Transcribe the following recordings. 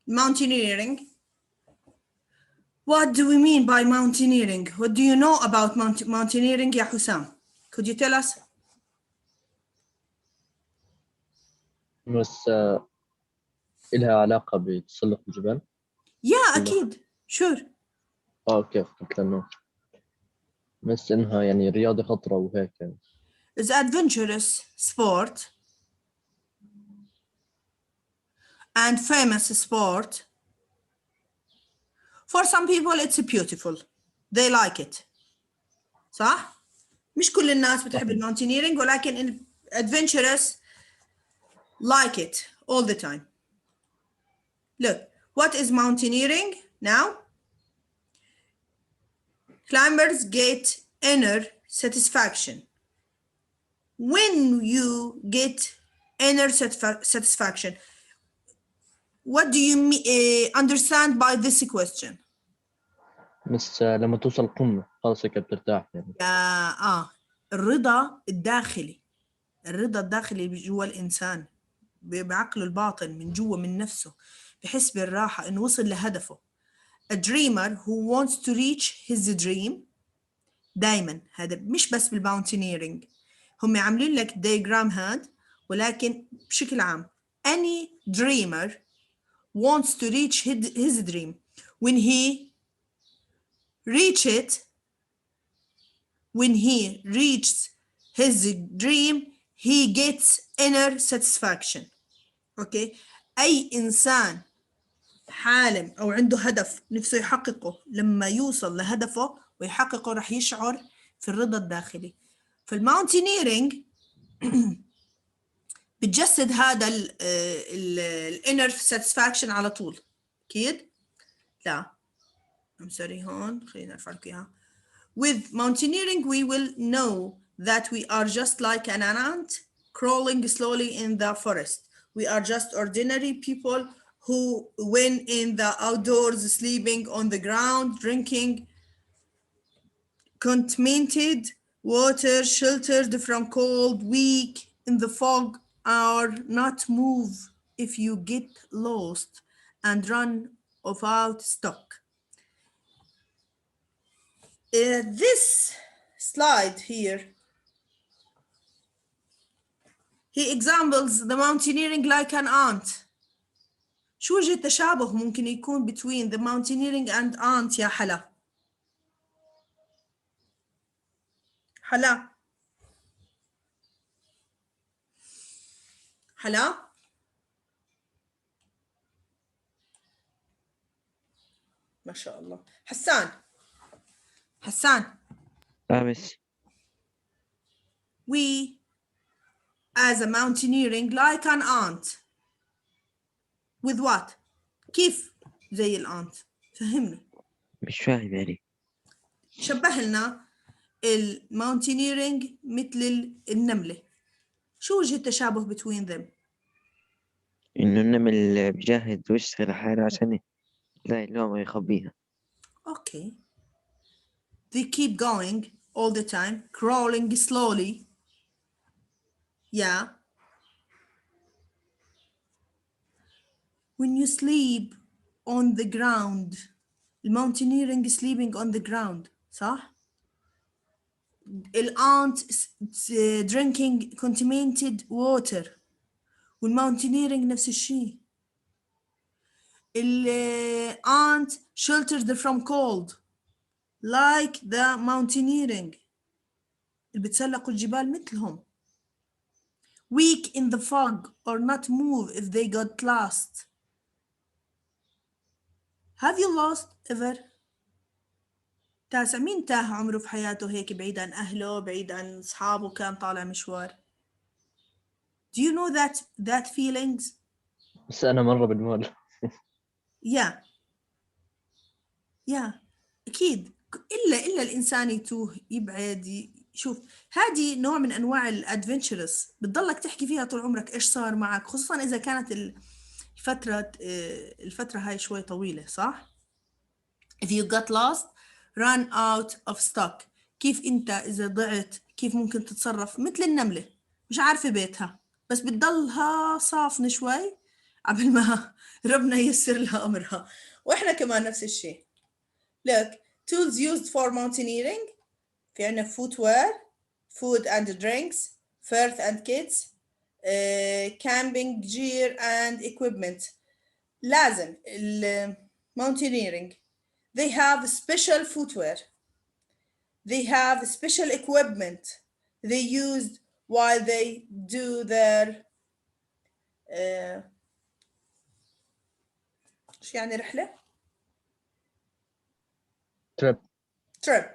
Mountaineering. What do we mean by mountaineering? What do you know about mountaineering يا حسام? Could you tell us? بس إلها علاقة بتسلق الجبال؟ Yeah, أكيد. Sure. كيف قلت لأنه بس إنها يعني رياضة خطرة وهيك يعني. It's adventurous sport and famous sport. For some people it's beautiful. They like it. صح؟ مش كل الناس بتحب الماونتينيرينج ولكن adventurous like it all the time. Look, what is mountaineering now? Climbers get inner satisfaction. When you get inner satisfaction, what do you understand by this question? بس لما توصل القمة خلاص هيك بترتاح يعني. الرضا الداخلي. الرضا الداخلي جوا الإنسان بعقله الباطن من جوا من نفسه بحس بالراحة إنه وصل لهدفه. A dreamer who wants to reach his dream دايما هذا مش بس بالماونتينيرينج هم عاملين لك diagram هاد ولكن بشكل عام any dreamer wants to reach his dream when he reaches his dream he gets inner satisfaction. اوكي اي انسان حالم او عنده هدف نفسه يحققه لما يوصل لهدفه ويحققه راح يشعر في الرضا الداخلي. فالماونتينيرينج بتجسد هذا الانر ساتسفاكشن على طول. اكيد لا I'm sorry هون خلينا ارفع لك اياها. With mountaineering we will know that we are just like an ant crawling slowly in the forest. We are just ordinary people who win in the outdoors, sleeping on the ground, drinking contaminated water, sheltered from cold, weak in the fog, are not move if you get lost and run without stock. This slide here, he examples the mountaineering like an ant. شو وجه التشابه ممكن يكون between the mountaineering and ant يا حلا؟ حلا ما شاء الله. حسان بس we as a mountaineering like an ant with what? كيف زي الانت؟ فهمني. مش فاهم يعني. شبه لنا الماونتينيرينج مثل النملة. شو وجه التشابه between them؟ إنه النمل بيجهز ويشتغل حاله عشان يلاقي اللقمة يخبيها. Okay. They keep going all the time, crawling slowly. Yeah. When you sleep on the ground, الماونتينيرينج sleeping on the ground, صح؟ الانت drinking contaminated water والماونتينيرينج نفس الشيء. الانت sheltered from cold like the mountaineering اللي بتسلقوا الجبال مثلهم. Weak in the fog or not move if they got lost. Have you lost ever? تاسع مين تاه عمره في حياته هيك بعيد عن أهله بعيد عن أصحابه كان طالع مشوار؟ Do you know that feelings? بس أنا مرة بالمول. Yeah أكيد إلا الإنسان يتوه يبعد شوف هذه نوع من أنواع الادفنتشرس بتضلك تحكي فيها طول عمرك إيش صار معك خصوصا إذا كانت الفترة هاي شوي طويلة صح؟ If you got lost run out of stock. كيف أنت إذا ضعت كيف ممكن تتصرف مثل النملة مش عارفة بيتها بس بتضلها صافنة شوي قبل ما ربنا ييسر لها أمرها، وإحنا كمان نفس الشيء. Look, tools used for mountaineering. في عنا footwear, food and drinks, firth and kits, camping gear and equipment. لازم mountaineering they have special footwear, they have special equipment they used while they do their شو يعني رحلة؟ trip. Trip.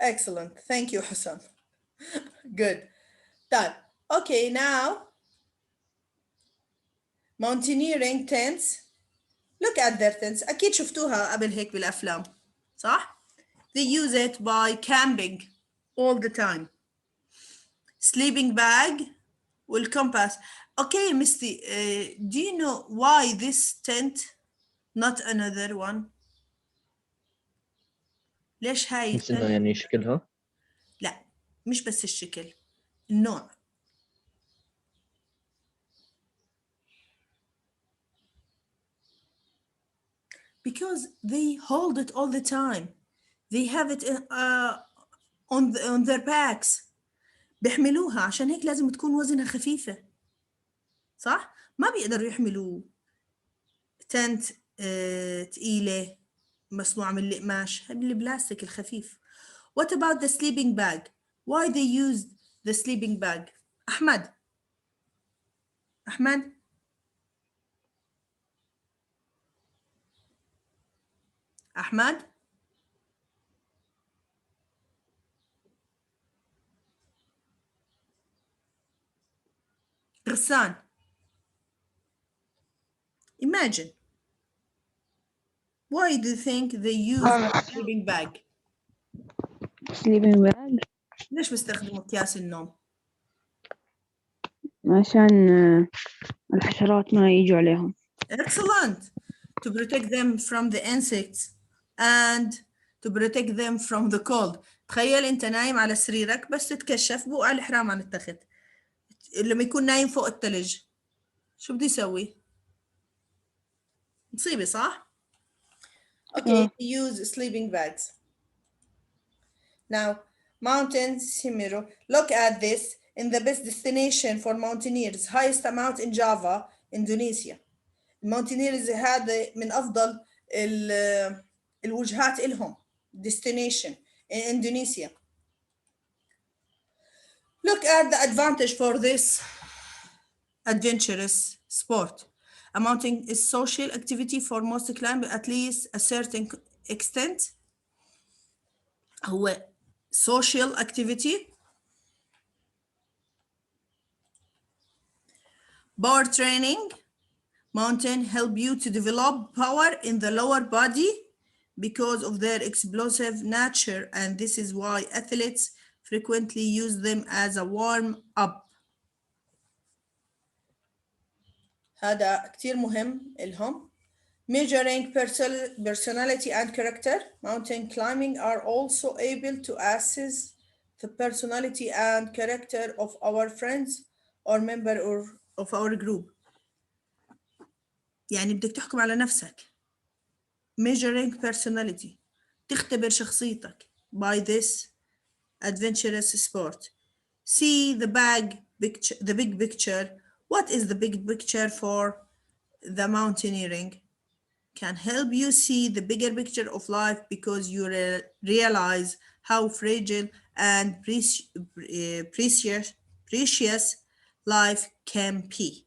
Excellent. Thank you, Hassan. Good. طيب. Okay, now mountaineering tents. Look at their tents. أكيد شفتوها قبل هيك بالأفلام. صح؟ They use it by camping all the time. Sleeping bag will compass. Okay, Misty, do you know why this tent, not another one? ليش هاي بس إنها التنت؟ يعني شكلها. لا، مش بس الشكل، النوع. Because they hold it all the time. They have it on their backs. بيحملوها، عشان هيك لازم تكون وزنها خفيفة. صح؟ ما بيقدروا يحملوا تنت تقيلة مصنوعة من القماش، هذا البلاستيك الخفيف. What about the sleeping bag? Why they use the sleeping bag? أحمد. أحمد. أحمد. غسان. Imagine. Why do you think they use a sleeping bag? sleeping bag ليش بيستخدموا أكياس النوم؟ عشان الحشرات ما يجوا عليهم. Excellent. To protect them from the insects and to protect them from the cold. تخيل أنت نايم على سريرك بس تتكشف بوقع الحرام عن التخت. لما يكون نايم فوق الثلج شو بده يسوي؟ مصيبة صح؟ Okay, use sleeping bags. Now, mountain Simiro. Look at this. In the best destination for mountaineers, highest amount in Java, Indonesia. الماونتينيرز هذا من أفضل الوجهات إلهم. Destination in Indonesia. Look at the advantage for this adventurous sport. A mountain is social activity for most climbers at least a certain extent. هو social activity. Power training. Mountain help you to develop power in the lower body because of their explosive nature, and this is why athletes frequently use them as a warm-up. هذا كتير مهم إلهم. Measuring personality and character. Mountain climbing are also able to assess the personality and character of our friends or member of our group. يعني بدك تحكم على نفسك. Measuring personality. تختبر شخصيتك by this adventurous sport. See the big picture. What is the big picture for the mountaineering? Can help you see the bigger picture of life because you realize how fragile and precious life can be.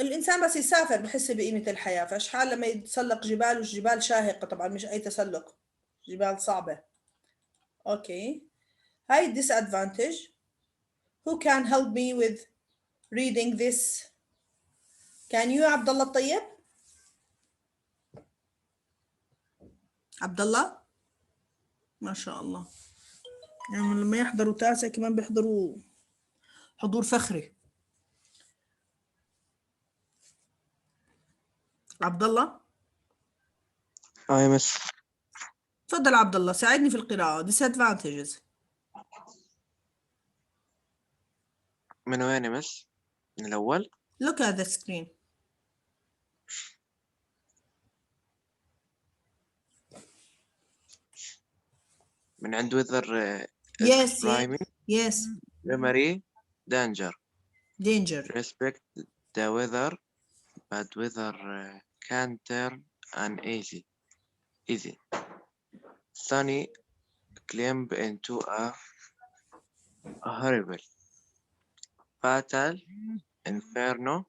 الإنسان بس يسافر بحس بقيمة الحياة، فاشحال لما يتسلق جبال والجبال شاهقة طبعا مش أي تسلق، جبال صعبة. أوكي. هاي disadvantage. Who can help me with reading this? Can you عبد الله الطيب؟ عبد الله؟ ما شاء الله. يعني لما يحضروا تاسع كمان بيحضروا حضور فخري. عبد الله؟ يا مس. تفضل عبد الله ساعدني في القراءة. disadvantages. من وين يا مس؟ من الأول؟ Look at the screen. من عند weather Yes, primary yes. primary danger. Danger. Respect the weather, but weather can turn uneasy. Easy. Sunny climb into a horrible, fatal inferno.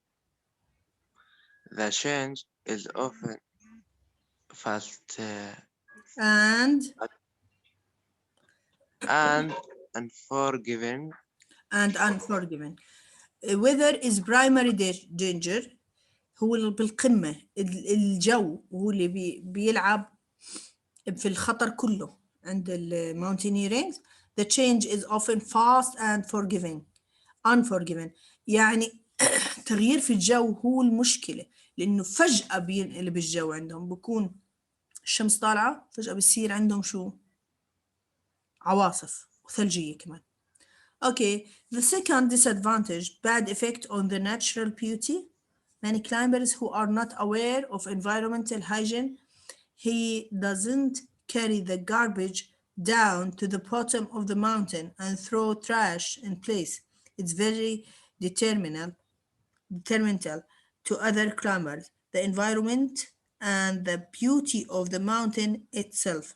The change is often fast And and unforgiving. Weather is primary danger. هو اللي بالقمة الجو وهو اللي بيلعب في الخطر كله عند الماونتينيرينج. The change is often fast and unforgiving. يعني تغيير في الجو هو المشكلة، لأنه فجأة بينقلب الجو عندهم، بكون الشمس طالعة فجأة بيصير عندهم شو؟ عواصف وثلجية كمان. Okay, the second disadvantage, bad effect on the natural beauty. Many climbers who are not aware of environmental hygiene, he doesn't carry the garbage down to the bottom of the mountain and throw trash in place. It's very detrimental to other climbers, the environment, and the beauty of the mountain itself.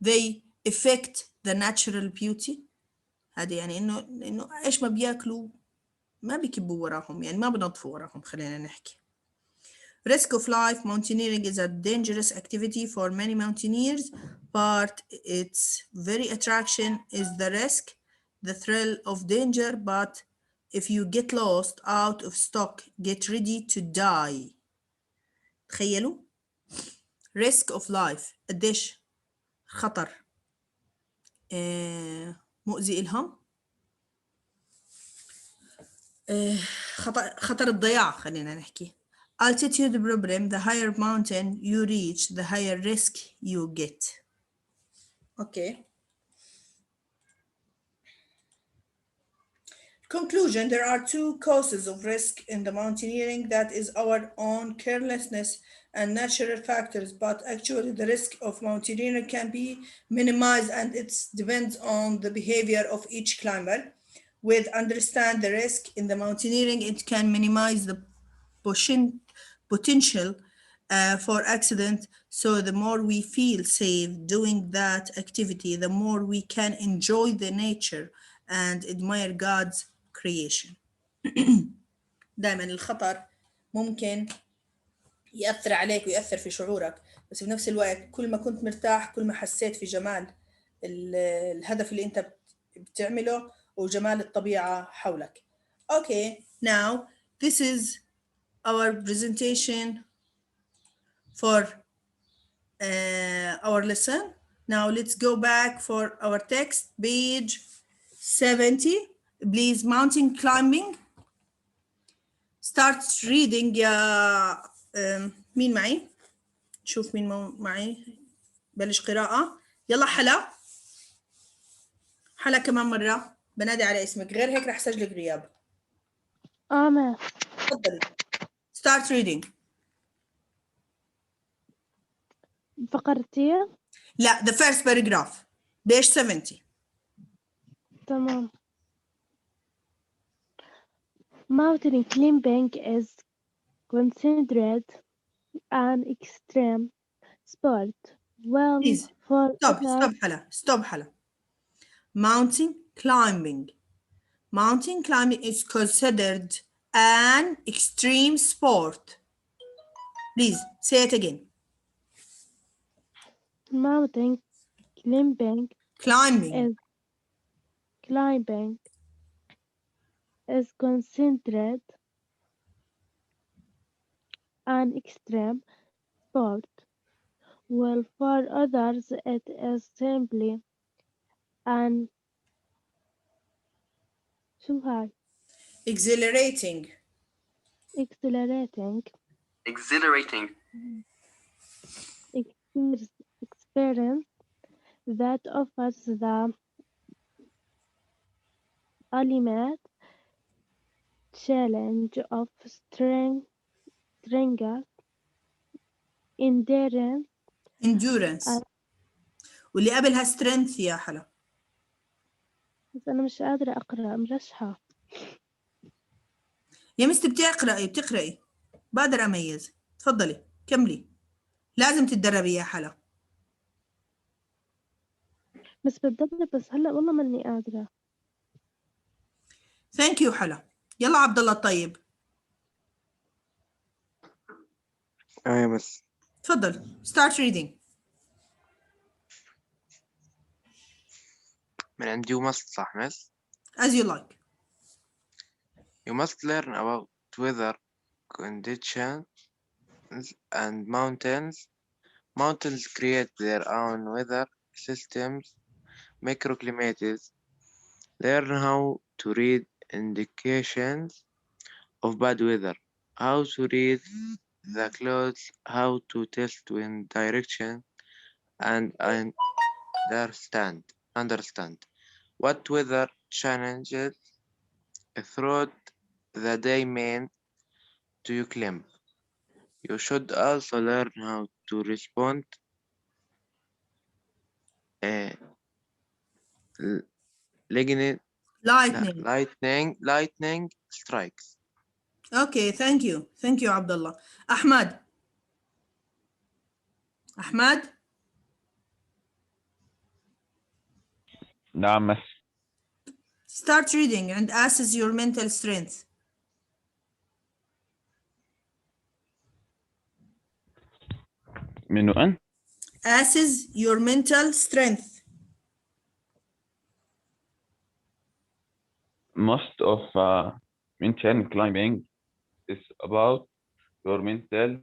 They affect the natural beauty. هذا يعني إنه إيش ما بياكلوا ما بيكبوا وراهم، يعني ما بنظفوا وراهم. خلينا نحكي. Risk of life. Mountaineering is a dangerous activity for many mountaineers, but its very attraction is the risk, the thrill of danger. But if you get lost, out of stock, get ready to die. تخيلوا. Risk of life. قديش خطر مؤذي إلهم. خطر الضياع خلينا نحكي. Altitude problem, the higher mountain you reach, the higher risk you get. Okay. Conclusion, there are two causes of risk in the mountaineering, that is our own carelessness and natural factors, but actually the risk of mountaineering can be minimized, and it depends on the behavior of each climber. With understand the risk in the mountaineering, it can minimize the potential for accident. So the more we feel safe doing that activity, the more we can enjoy the nature and admire God's creation. دائما الخطر ممكن يأثر عليك ويأثر في شعورك، بس في نفس الوقت كل ما كنت مرتاح كل ما حسيت في جمال الهدف اللي انت بتعمله وجمال الطبيعة حولك. Okay, now this is our presentation for our lesson. Now let's go back for our text, page 70. Please, mountain climbing. Start reading يا مين معي؟ شوف مين معي. بلش قراءة. يلا حلا كمان مرة بنادي على اسمك، غير هيك رح سجلك غياب. آمين. تفضلي. Start reading. فقرتي؟ لا, the first paragraph. page 70. تمام. Mountain climbing is considered an extreme sport. Well, Please, for stop حلا. Mountain climbing is considered an extreme sport. Please say it again. Mountain climbing is considered an extreme sport, while for others it is simply an exhilarating experience that offers the ultimate challenge of strength, endurance, endurance. واللي قبلها strength يا حلا. بس أنا مش قادرة أقرأ مرشحة. يا مستي بتقرأي بقدر أميز. تفضلي كملي، لازم تتدربي يا حلا. بس بتدرب، بس هلأ والله ماني قادرة. ثانك يو حلا. يلا عبد الله الطيب بس تفضل start reading. من عند you must صح مس؟ as you like. You must learn about weather conditions and mountains. Mountains create their own weather systems, microclimates. Learn how to read indications of bad weather, how to read the clouds, how to test wind direction, and understand what weather challenges throughout the day mean to your climb. You should also learn how to respond uh, lightning lightning strikes. Okay, thank you عبد الله. أحمد نعم مس. start reading and assess your mental strength. من وين؟ assess your mental strength. Most of mountain climbing is about your mental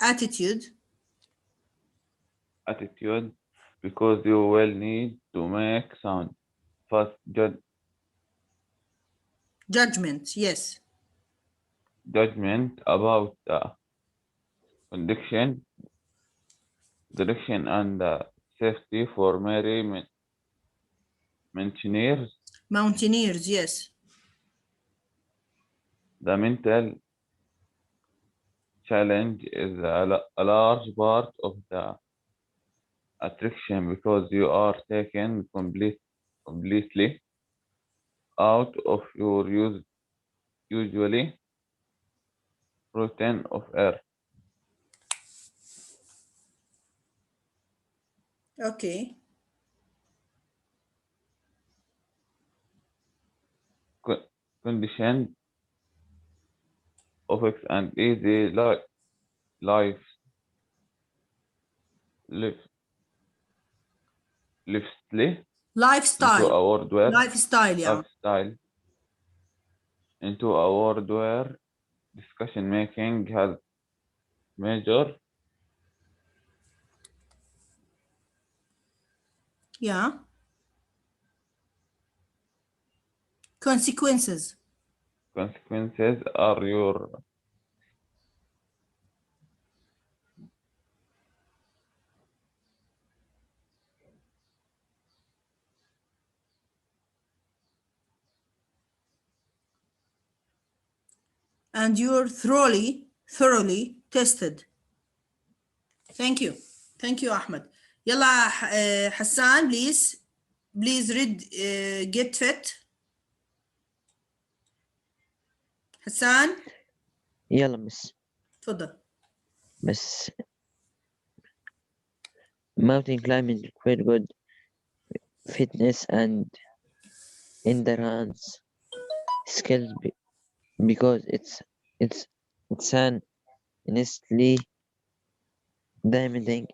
attitude because you will need to make sound fast judgment. Yes. judgment about direction and safety for mountaineers. Yes. The mental challenge is a large part of the attraction because you are taken completely out of your usually routine of air. Okay. Conditioned effects and easy life lifestyle. into a world where lifestyle yeah. lifestyle into a world where discussion making has major yeah consequences are your and you're thoroughly tested. Thank you Ahmed. يلا حسان please read get fit. حسان يلا مس. تفضل. بس mountain climbing requires good fitness and endurance skills because it's an honestly demanding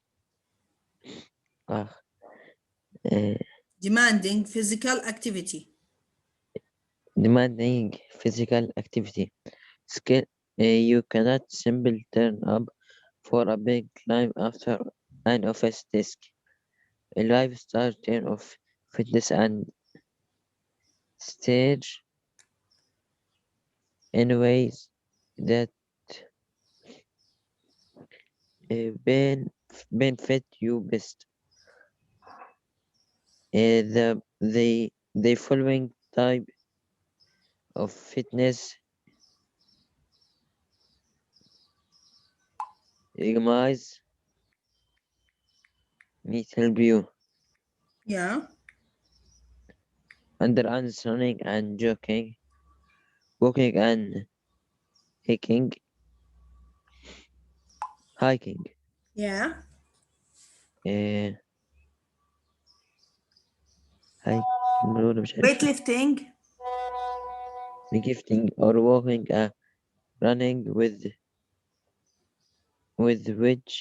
demanding physical activity. Skill you cannot simply turn up for a big climb after an office desk. A lifestyle turn of fitness and stage in ways that benefit you best. The following type of fitness exercise may help you Yeah. understand running and jogging, walking and hiking. Yeah. Weightlifting. Lifting or walking, running with which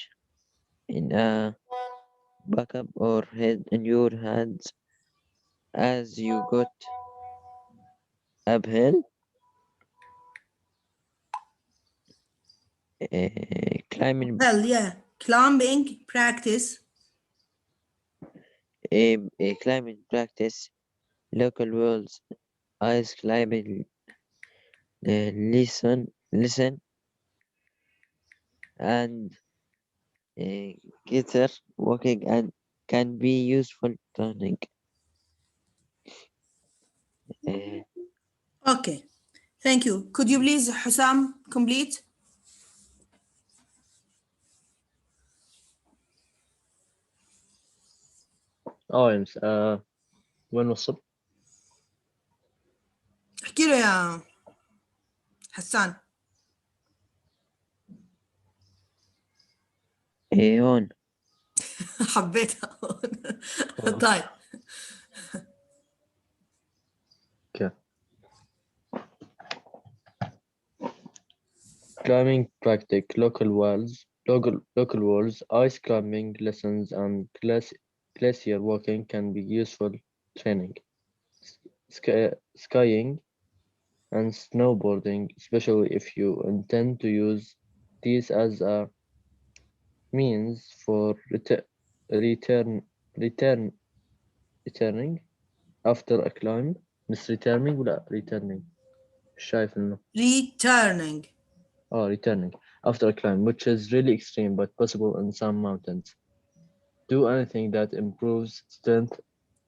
in a backup or head in your hands as you got uphill. Climbing Well, yeah. Climbing practice. climbing practice, local walls, ice climbing listen and guitar walking and can be useful training. Okay. Thank you. Could you please, Hussam, complete? يمس وين وصل؟ احكي له يا حسان. هون حبيتها. طيب. Okay. Climbing practice, local walls, ice climbing lessons, and glacier walking can be useful training. Skiing and snowboarding, especially if you intend to use these as a means for returning after a climb. مش returning ولا returning. مش شايف إنه. Returning. Returning after a climb, which is really extreme but possible in some mountains. Do anything that improves strength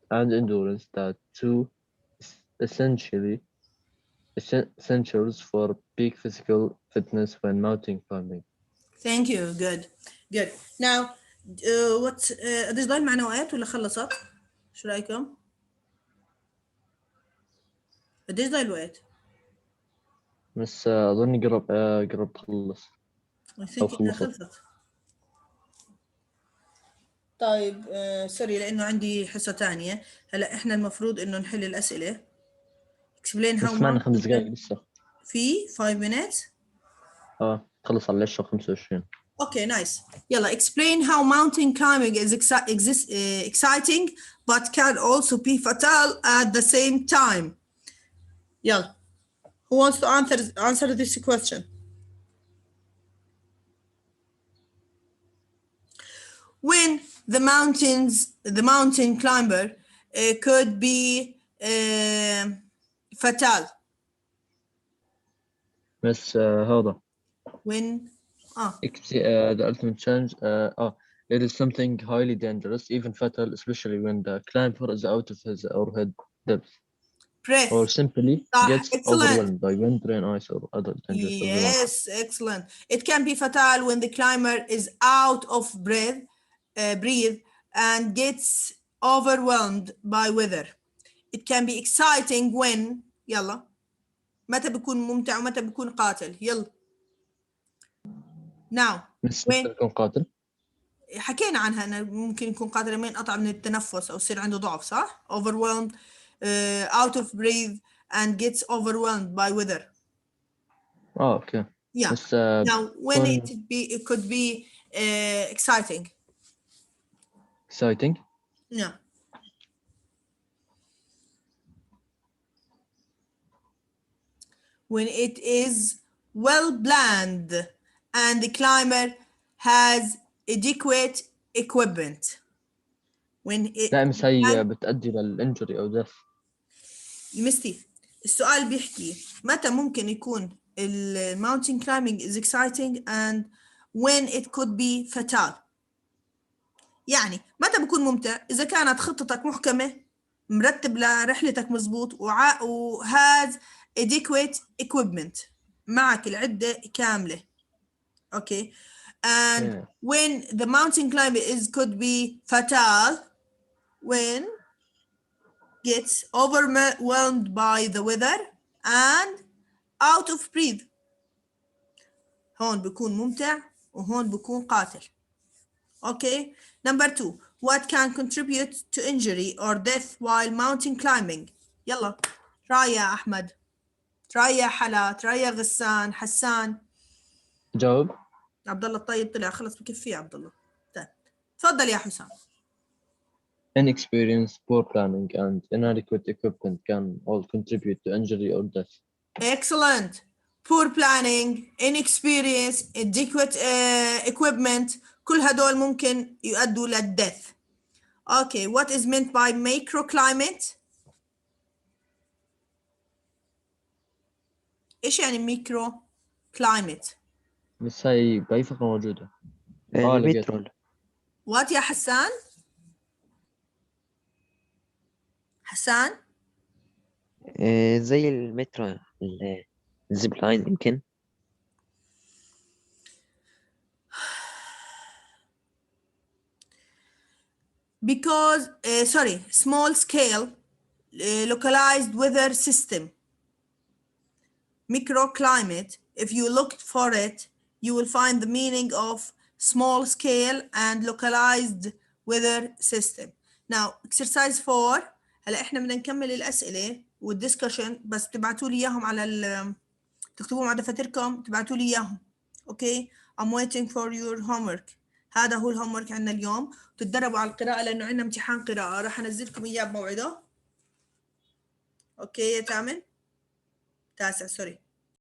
and endurance. That two essentials for peak physical fitness when mountain climbing. Thank you. Good. Good. Now, what قديش ضايل معنا وقت ولا خلصت؟ شو رأيكم؟ قديش ضايل وقت؟ بس أظني قرب تخلص. I think إنها خلصت. طيب سوري لأنه عندي حصة تانية. هلا إحنا المفروض إنه نحل الأسئلة. Explain how بس معنا 5 دقايق لسه. في 5 minutes. تخلص على 10:25. Okay, nice. يلا explain how mountain climbing is exciting but can also be fatal at the same time. يلا. Who wants to answer this question? When the mountain climber could be fatal. بس هذا. When the ultimate challenge. It is something highly dangerous, even fatal, especially when the climber is out of his or her depth. breath. Or simply gets Excellent. overwhelmed by wind, rain, ice, or other dangerous elements. Yes, excellent. It can be fatal when the climber is out of breath and gets overwhelmed by weather. It can be exciting when يلا متى بيكون ممتع ومتى بيكون قاتل. يلا. Now متى بيكون قاتل؟ حكينا عنها انه ممكن يكون قاتل لما ينقطع من التنفس او يصير عنده ضعف صح؟ Overwhelmed, out of breath and gets overwhelmed by weather. Okay. Yeah. بس Now when it could be exciting. Exciting. Yeah. When it is well planned and the climber has adequate equipment. When it بس هي بتؤدي للإنجري أو death. مستي السؤال بيحكي متى ممكن يكون mountain climbing is exciting and when it could be fatal. يعني متى بكون ممتع؟ إذا كانت خطتك محكمة، مرتب لرحلتك مزبوط، وهاز adequate equipment، معك العدة كاملة. Okay. And Yeah. when the mountain climate could be fatal, when gets overwhelmed by the weather and out of breath. هون بكون ممتع وهون بكون قاتل. Okay. Number 2. What can contribute to injury or death while mountain climbing? يلا. تراي يا أحمد. تراي يا حلا. تراي يا غسان. حسان. جاوب. عبد الله الطيب طلع خلص بكفي يا عبد الله. طيب. تفضل يا حسام. Inexperience, poor planning, and inadequate equipment can all contribute to injury or death. Excellent. Poor planning, inexperience, inadequate equipment. كل هدول ممكن يؤدوا للdeath. Okay, what is meant by macroclimate? إيش يعني microclimate؟ بس هاي بأي فقرة موجودة؟ لقيتها. البترول. What يا حسان؟ حسان؟ زي المترو، الزيب لاين يمكن. Because small scale localized weather system. Microclimate, if you looked for it, you will find the meaning of small scale and localized weather system. Now, exercise 4. هلا احنا بدنا نكمل الأسئلة والدiscussion، بس تبعتوا لي إياهم على تكتبوهم على دفاتركم، تبعتوا لي إياهم. Okay, I'm waiting for your homework. هذا هو الهومورك عندنا اليوم. تتدربوا على القراءة لأنه عندنا امتحان قراءة، راح أنزلكم إياه بموعده. أوكي يا تامن؟ تاسع سوري.